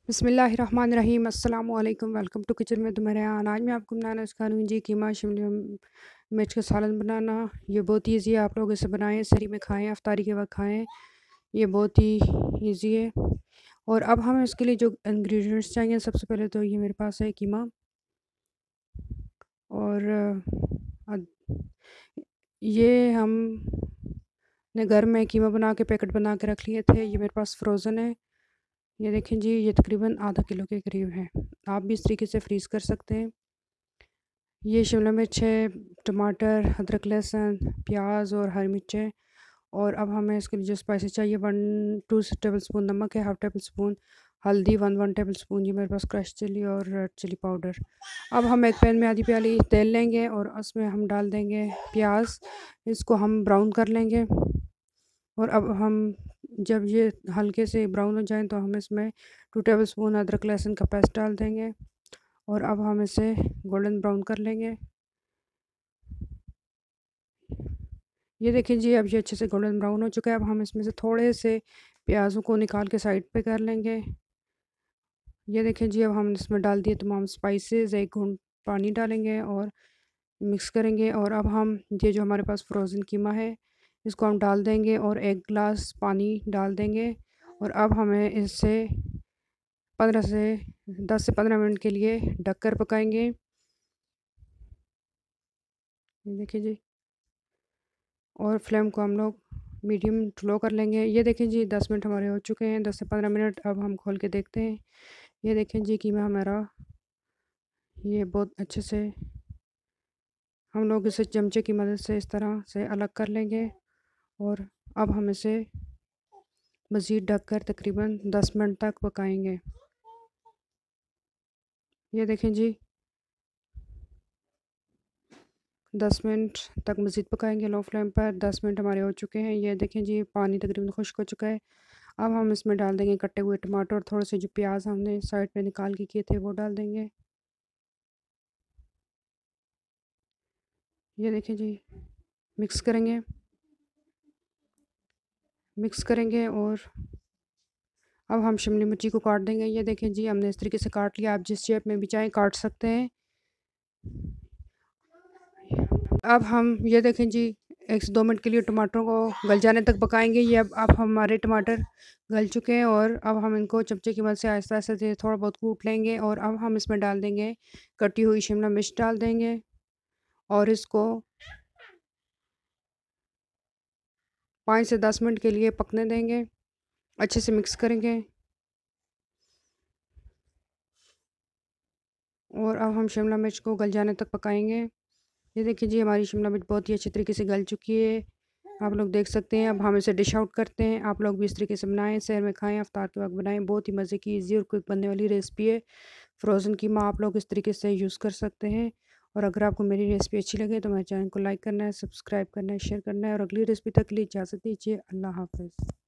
बिस्मिल्लाहिर्रहमानिर्रहीम अस्सलाम वालेकुम वेलकम टू किचन में तुम्हारे यहाँ। आज मैं आपको बनाना सिखा रही हूँ जी कीमा शिमला मिर्च का सालन बनाना। ये बहुत ईजी है, आप लोग इसे बनाएं, सरी में खाएं, अफ्तारी के वक्त खाएं। ये बहुत ही ईजी है। और अब हमें इसके लिए जो इंग्रेडिएंट्स चाहिए, सबसे पहले तो ये मेरे पास है कीमा। और ये हम ने घर में कीमा बना के पैकेट बना के रख लिए थे। ये मेरे पास फ्रोज़न है। ये देखें जी, ये तकरीबन आधा किलो के करीब है। आप भी इस तरीके से फ्रीज़ कर सकते हैं। ये शिमला मिर्च है, टमाटर, अदरक, लहसुन, प्याज और हरी मिर्च है। और अब हमें इसके लिए जो स्पाइसेस चाहिए, 1-2 टेबल स्पून नमक है, हाफ़ टेबल स्पून हल्दी, 1 टेबल स्पून ये मेरे पास क्रश चिली और रेड चिली पाउडर। अब हम एक पैन में आधी प्याली तेल लेंगे और उसमें हम डाल देंगे प्याज। इसको हम ब्राउन कर लेंगे। और अब हम जब ये हल्के से ब्राउन हो जाएं तो हम इसमें 2 टेबल स्पून अदरक लहसुन का पेस्ट डाल देंगे। और अब हम इसे गोल्डन ब्राउन कर लेंगे। ये देखिए जी, अब ये अच्छे से गोल्डन ब्राउन हो चुका है। अब हम इसमें से थोड़े से प्याज़ों को निकाल के साइड पे कर लेंगे। ये देखें जी, अब हम इसमें डाल दिए तमाम स्पाइसेस, एक घूंट पानी डालेंगे और मिक्स करेंगे। और अब हम ये जो हमारे पास फ्रोज़न कीमा है, इसको हम डाल देंगे और 1 गिलास पानी डाल देंगे। और अब हमें इसे 10 से 15 मिनट के लिए ढककर पकाएंगे। ये देखिए जी, और फ्लेम को हम लोग मीडियम टू लो कर लेंगे। ये देखें जी, 10 मिनट हमारे हो चुके हैं, 10 से 15 मिनट। अब हम खोल के देखते हैं। ये देखें जी, कीमा हमारा ये बहुत अच्छे से हम लोग इसे चमचे की मदद से इस तरह से अलग कर लेंगे। और अब हम इसे मज़ीद ढककर तकरीबन 10 मिनट तक पकाएंगे। ये देखें जी, 10 मिनट तक मज़ीद पकाएंगे लो फ्लेम पर। 10 मिनट हमारे हो चुके हैं। ये देखें जी, पानी तकरीबन खुश्क हो चुका है। अब हम इसमें डाल देंगे कटे हुए टमाटर और थोड़े से जो प्याज हमने साइड पे निकाल के किए थे वो डाल देंगे। ये देखें जी, मिक्स करेंगे मिक्स करेंगे। और अब हम शिमला मिर्ची को काट देंगे। ये देखें जी, हमने इस तरीके से काट लिया। आप जिस शेप में भी चाहें काट सकते हैं। अब हम ये देखें जी, 1 से 2 मिनट के लिए टमाटरों को गल जाने तक पकाएंगे। ये अब हमारे टमाटर गल चुके हैं। और अब हम इनको चमचे की मदद से आहिस्ता-आहिस्ता से थोड़ा बहुत कूट लेंगे। और अब हम इसमें डाल देंगे कटी हुई शिमला मिर्च डाल देंगे और इसको 5 से 10 मिनट के लिए पकने देंगे। अच्छे से मिक्स करेंगे। और अब हम शिमला मिर्च को गल जाने तक पकाएंगे। ये देखिए जी, हमारी शिमला मिर्च बहुत ही अच्छी तरीके से गल चुकी है, आप लोग देख सकते हैं। अब हम इसे डिश आउट करते हैं। आप लोग भी इस तरीके से बनाएं, सहर में खाएं, अफ्तार के वक्त बनाएं। बहुत ही मज़े की, ईजी और क्विक बनने वाली रेसिपी है। फ्रोज़न कीमा आप लोग इस तरीके से यूज़ कर सकते हैं। और अगर आपको मेरी रेसिपी अच्छी लगे तो मेरे चैनल को लाइक करना है, सब्सक्राइब करना है, शेयर करना है। और अगली रेसिपी तक के लिए इजाज़त दीजिए। अल्लाह हाफ़िज़।